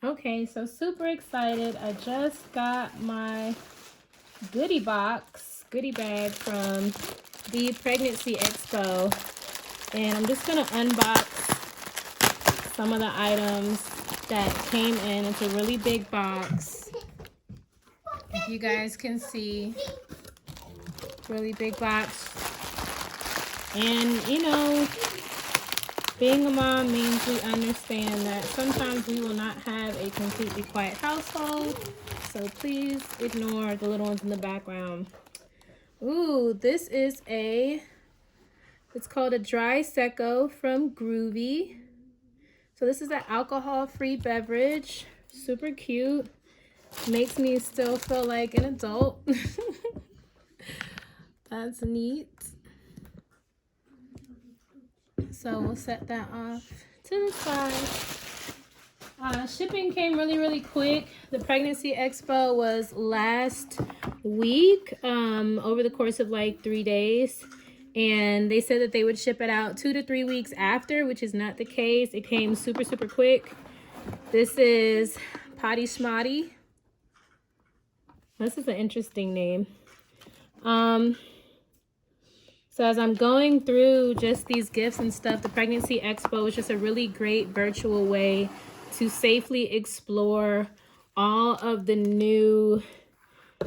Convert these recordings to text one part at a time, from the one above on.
Okay, so super excited. I just got my goodie box, goodie bag from the Pregnancy Expo. And I'm just going to unbox some of the items that came in. It's a really big box. If you guys can see, really big box. And, you know, being a mom means we understand that sometimes we will not have a completely quiet household. So please ignore the little ones in the background. Ooh, this is it's called a Dry Secco from Groovy. So this is an alcohol-free beverage. Super cute. Makes me still feel like an adult. That's neat. So we'll set that off to the side. Shipping came really quick. The Pregnancy Expo was last week, over the course of like 3 days. And they said that they would ship it out 2 to 3 weeks after, which is not the case. It came super quick. This is Potty Schmotty. This is an interesting name. So as I'm going through just these gifts and stuff, the Pregnancy Expo is just a really great virtual way to safely explore all of the new,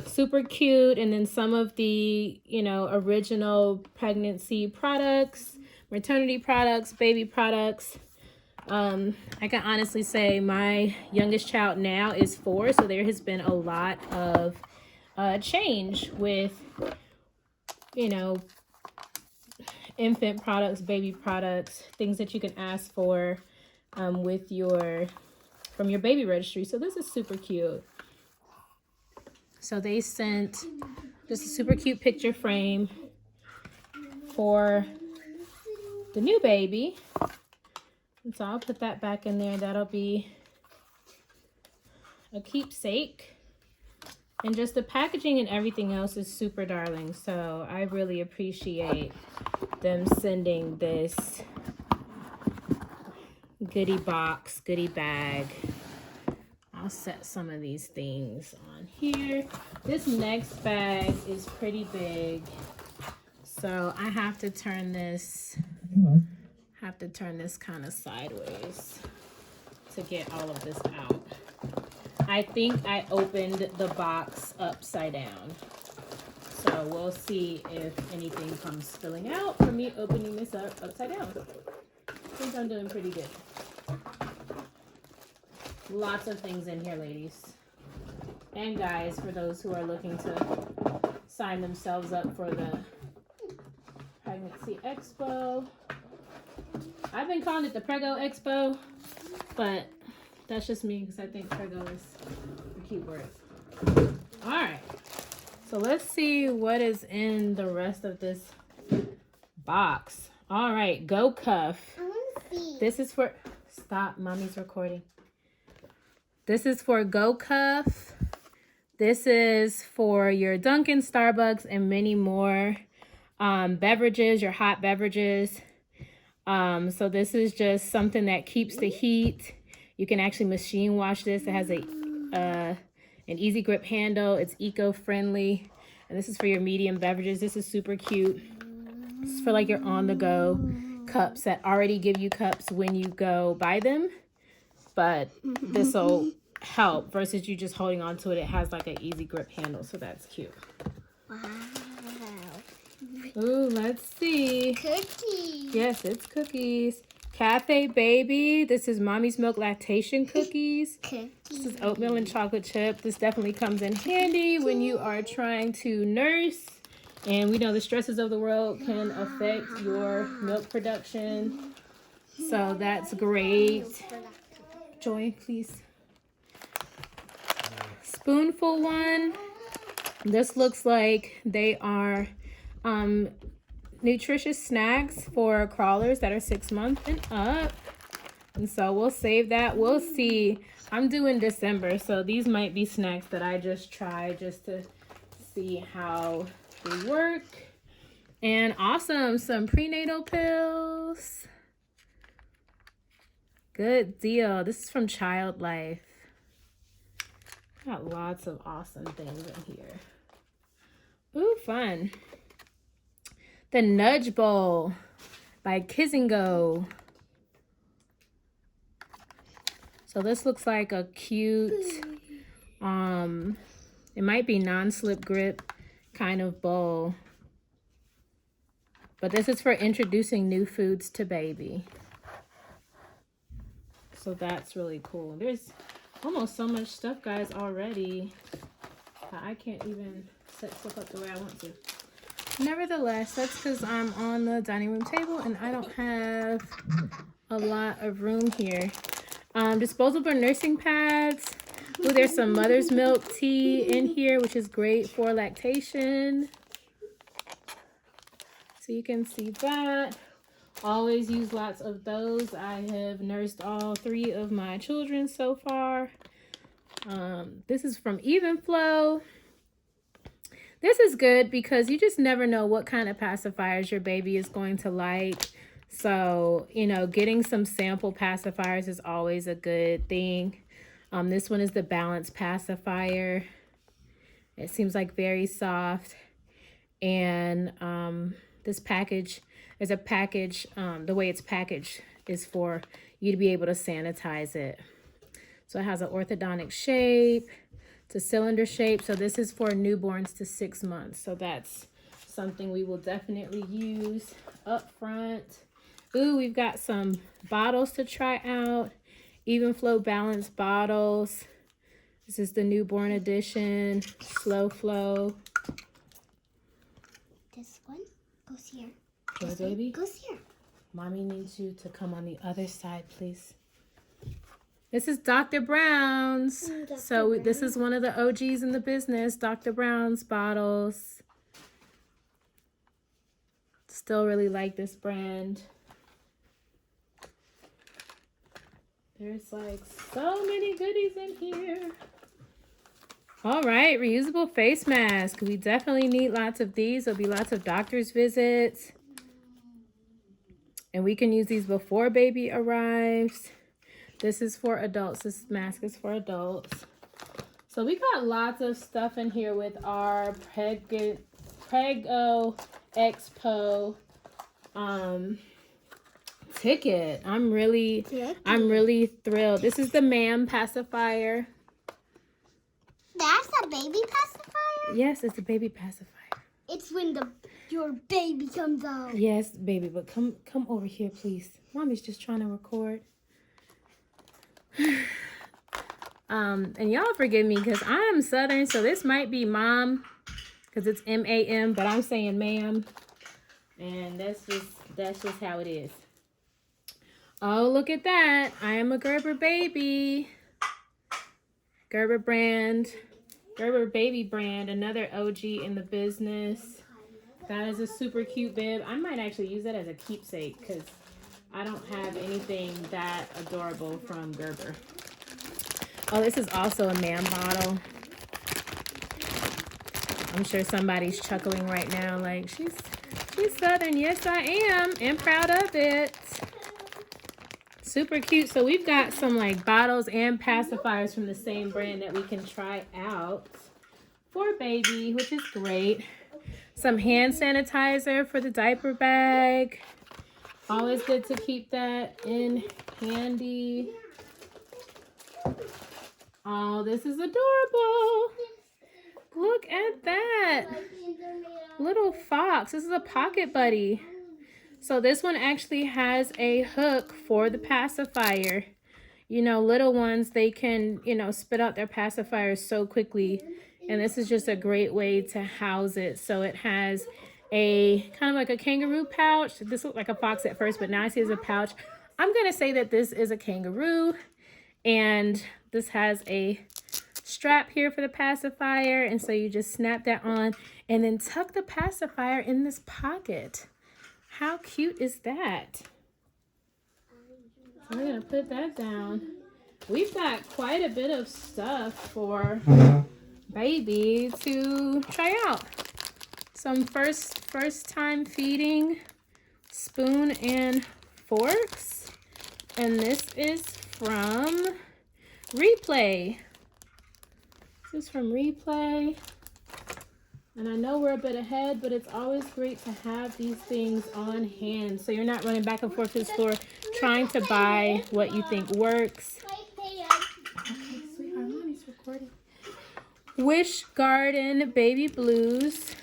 super cute, and then some of the, you know, original pregnancy products, maternity products, baby products. I can honestly say my youngest child now is 4, so there has been a lot of change with, you know, infant products, baby products, things that you can ask for with from your baby registry. So this is super cute. So they sent just a super cute picture frame for the new baby. And so I'll put that back in there. That'll be a keepsake. And just the packaging and everything else is super darling. So I really appreciate them sending this goodie box, goodie bag. I'll set some of these things on here. This next bag is pretty big. So I have to turn this kind of sideways to get all of this out. I think I opened the box upside down. So we'll see if anything comes spilling out from me opening this up upside down. I think I'm doing pretty good. Lots of things in here, ladies. And guys, for those who are looking to sign themselves up for the Pregnancy Expo. I've been calling it the Prego Expo, but that's just me because I think Prego is a cute word. All right. So let's see what is in the rest of this box. All right, Go Cuff. I want to see. This is for, stop, mommy's recording. This is for Go Cuff. This is for your Dunkin', Starbucks, and many more beverages, your hot beverages. So this is just something that keeps the heat. You can actually machine wash this. It has an easy grip handle. It's eco-friendly. And this is for your medium beverages. This is super cute. This is for like your on-the-go cups that already give you cups when you go buy them. But this will help versus you just holding on to it. It has like an easy grip handle, so that's cute. Wow. Ooh, let's see. Cookies. Yes, it's cookies. Cafe Baby. This is Mommy's Milk Lactation cookies. This is oatmeal and chocolate chip. This definitely comes in handy when you are trying to nurse. And we know the stresses of the world can affect your milk production. So that's great. Joy, please. Spoonful one. This looks like they are nutritious snacks for crawlers that are 6 months and up. And so we'll save that. We'll see. I'm doing December, so these might be snacks that I just try just to see how they work. And awesome, some prenatal pills. Good deal. This is from Child Life. Got lots of awesome things in here. Ooh, fun. The Nudge Bowl by Kiss and Go. So this looks like a cute, it might be non-slip grip kind of bowl. But this is for introducing new foods to baby. So that's really cool. There's almost so much stuff, guys, already. I can't even set stuff up the way I want to. Nevertheless, that's because I'm on the dining room table and I don't have a lot of room here. Disposable nursing pads. Ooh, there's some mother's milk tea in here, which is great for lactation. So you can see that. Always use lots of those. I have nursed all 3 of my children so far. This is from Even Flow. This is good because you just never know what kind of pacifiers your baby is going to like. So, you know, getting some sample pacifiers is always a good thing. This one is the Balance Pacifier. It seems like very soft. And this package, there's a package, the way it's packaged is for you to be able to sanitize it. So it has an orthodontic shape. It's a cylinder shape. So this is for newborns to 6 months. So that's something we will definitely use up front. Ooh, we've got some bottles to try out. Even Flow Balance bottles. This is the newborn edition. Slow Flow. This one goes here. Okay, baby. Goes here. Mommy needs you to come on the other side, please. This is Dr. Brown's. This is one of the OGs in the business. Dr. Brown's bottles. Still really like this brand. There's like so many goodies in here. All right, reusable face mask. We definitely need lots of these. There'll be lots of doctor's visits. And we can use these before baby arrives. This is for adults. This mask is for adults. So we got lots of stuff in here with our Prego Expo ticket. I'm really thrilled. This is the MAM pacifier. That's a baby pacifier? Yes, it's a baby pacifier. It's when your baby comes out. Yes, baby, but come over here, please. Mommy's just trying to record. And y'all forgive me because I am Southern, so this might be mom because it's M-A-M, but I'm saying ma'am. And that's just how it is. Oh, look at that. I am a Gerber baby. Gerber baby brand, another OG in the business. That is a super cute bib. I might actually use that as a keepsake because I don't have anything that adorable from Gerber. Oh, this is also a MAM bottle. I'm sure somebody's chuckling right now like, she's Southern. Yes, I am, and proud of it. Super cute. So we've got some like bottles and pacifiers from the same brand that we can try out for baby, which is great. Some hand sanitizer for the diaper bag. Always good to keep that in handy. Oh, this is adorable. Look at that. Little fox. This is a pocket buddy. So this one actually has a hook for the pacifier. You know, little ones, they can, you know, spit out their pacifiers so quickly. And this is just a great way to house it. So it has a kind of like a kangaroo pouch. This looked like a fox at first, but now I see it's a pouch. I'm going to say that this is a kangaroo. And this has a strap here for the pacifier. And so you just snap that on and then tuck the pacifier in this pocket. How cute is that? So we're going to put that down. We've got quite a bit of stuff for baby to try out. Some first time feeding spoon and forks. And this is from Replay. This is from Replay. And I know we're a bit ahead, but it's always great to have these things on hand so you're not running back and forth to the store trying to buy what you think works. Okay, sweetheart, mommy's recording. Wish Garden Baby Blues.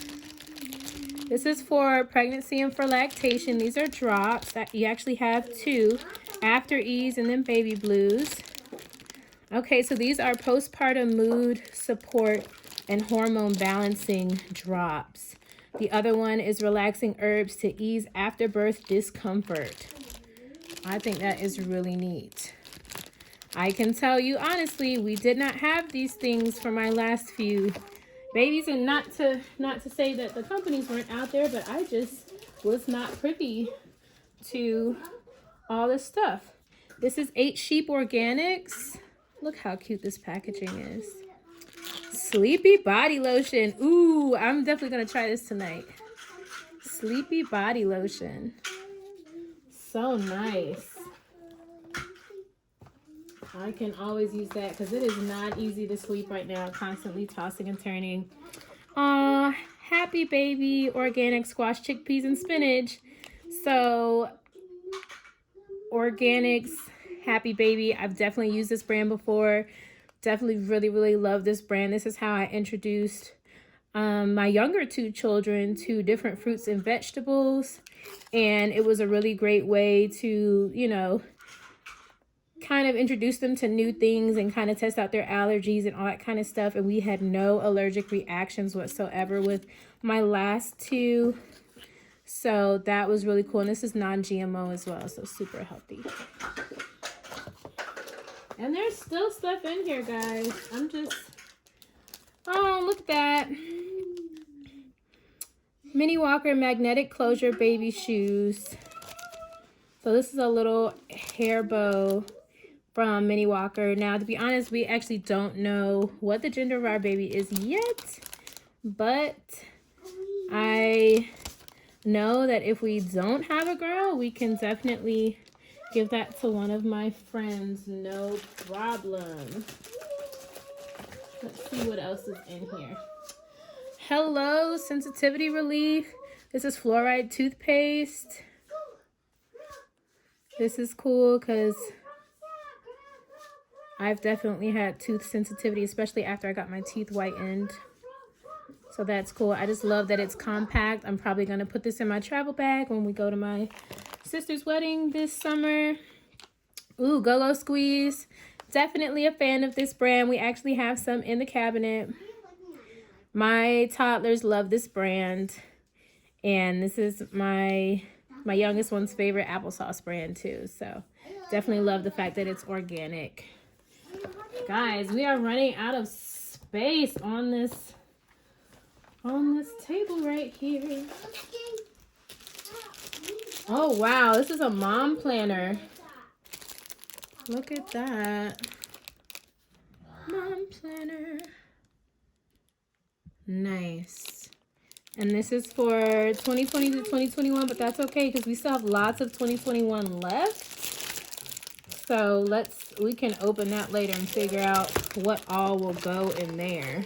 This is for pregnancy and for lactation. These are drops. You actually have two, After Ease and then Baby Blues. Okay, so these are postpartum mood support and hormone balancing drops. The other one is relaxing herbs to ease afterbirth discomfort. I think that is really neat. I can tell you honestly, we did not have these things for my last few babies, and not to say that the companies weren't out there, but I just was not privy to all this stuff. This is 8 Sheep Organics. Look how cute this packaging is. Sleepy Body Lotion. Ooh, I'm definitely going to try this tonight. Sleepy Body Lotion. So nice. I can always use that because it is not easy to sleep right now. Constantly tossing and turning. Aw, Happy Baby Organic Squash, Chickpeas, and Spinach. So, Organics, Happy Baby. I've definitely used this brand before. Definitely really love this brand. This is how I introduced my younger 2 children to different fruits and vegetables, and it was a really great way to, you know, kind of introduce them to new things and kind of test out their allergies and all that kind of stuff. And we had no allergic reactions whatsoever with my last 2, so that was really cool. And this is non-GMO as well, so super healthy. And there's still stuff in here, guys. Oh, look at that. Mini Walker magnetic closure baby shoes. So this is a little hair bow from Mini Walker. Now, to be honest, we actually don't know what the gender of our baby is yet, but I know that if we don't have a girl, we can definitely give that to one of my friends, no problem. Let's see what else is in here. Hello, sensitivity relief. This is Fluoride Toothpaste. This is cool because I've definitely had tooth sensitivity, especially after I got my teeth whitened. So that's cool. I just love that it's compact. I'm probably going to put this in my travel bag when we go to my sister's wedding this summer. Ooh, Go-Lo Squeeze. Definitely a fan of this brand. We actually have some in the cabinet. My toddlers love this brand. And this is my youngest one's favorite applesauce brand too. So definitely love the fact that it's organic. Guys, we are running out of space on this table right here. Oh wow, this is a mom planner. Look at that. Mom planner. Nice. And this is for 2020 to 2021, but that's okay because we still have lots of 2021 left. So we can open that later and figure out what all will go in there.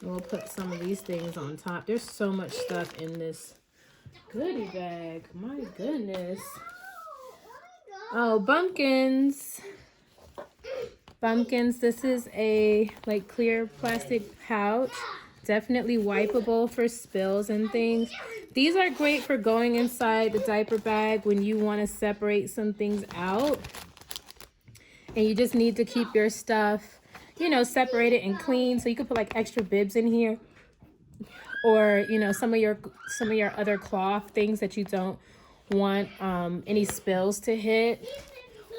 We'll put some of these things on top. There's so much stuff in this goodie bag. My goodness. Oh, bumpkins. Bumpkins. This is a like clear plastic pouch. Definitely wipeable for spills and things. These are great for going inside the diaper bag when you want to separate some things out. And you just need to keep your stuff, you know, separated and clean. So you could put like extra bibs in here. Or, you know, some of your other cloth things that you don't want any spills to hit.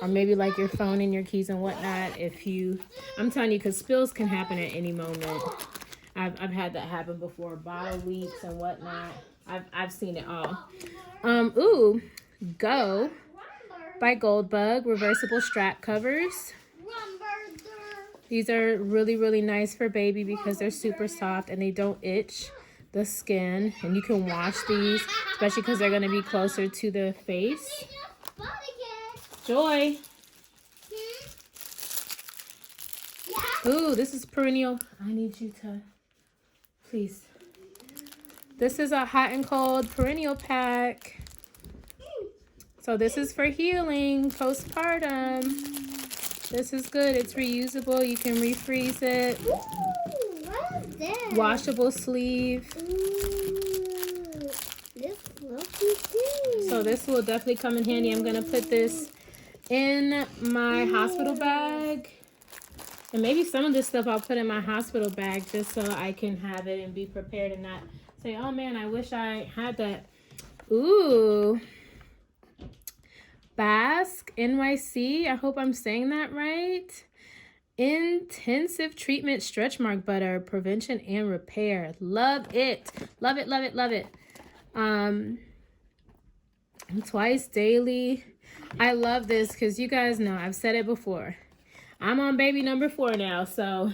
Or maybe like your phone and your keys and whatnot. I'm telling you, because spills can happen at any moment. I've had that happen before. Bottle leaks and whatnot. I've seen it all. Ooh, Go by Goldbug reversible strap covers. These are really nice for baby because they're super soft and they don't itch the skin. And you can wash these, especially because they're going to be closer to the face. Joy. Ooh, this is Perennial. I need you to, please. This is a hot and cold Perennial pack. So this is for healing postpartum. This is good. It's reusable. You can refreeze it. Ooh, what is that? Washable sleeve. Ooh, this fluffy thing. So this will definitely come in handy. I'm going to put this in my hospital bag. And maybe some of this stuff I'll put in my hospital bag just so I can have it and be prepared and not say, oh man, I wish I had that. Ooh. Basque NYC. I hope I'm saying that right. Intensive treatment stretch mark butter, prevention and repair. Love it. Love it, love it, love it. Twice daily. I love this because you guys know I've said it before. I'm on baby number 4 now, so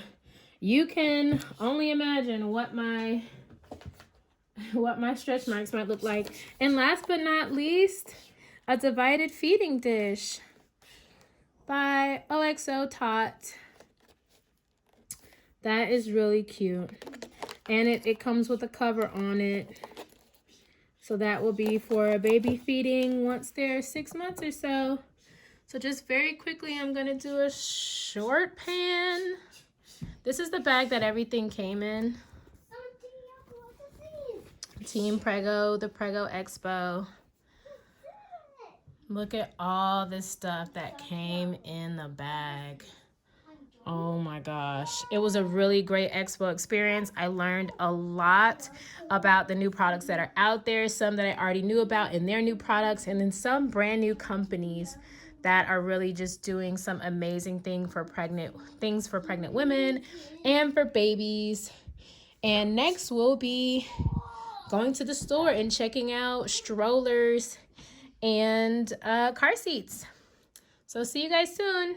you can only imagine what my stretch marks might look like. And last but not least, a divided feeding dish by OXO Tot. That is really cute. And it comes with a cover on it. So that will be for a baby feeding once they're 6 months or so. So just very quickly, I'm going to do a short pan. This is the bag that everything came in. Team Prego, the Prego Expo. Look at all this stuff that came in the bag. Oh my gosh. It was a really great Expo experience. I learned a lot about the new products that are out there, some that I already knew about in their new products, and then some brand new companies that are really just doing some amazing things for pregnant women and for babies. And next we'll be going to the store and checking out strollers and car seats. So see you guys soon.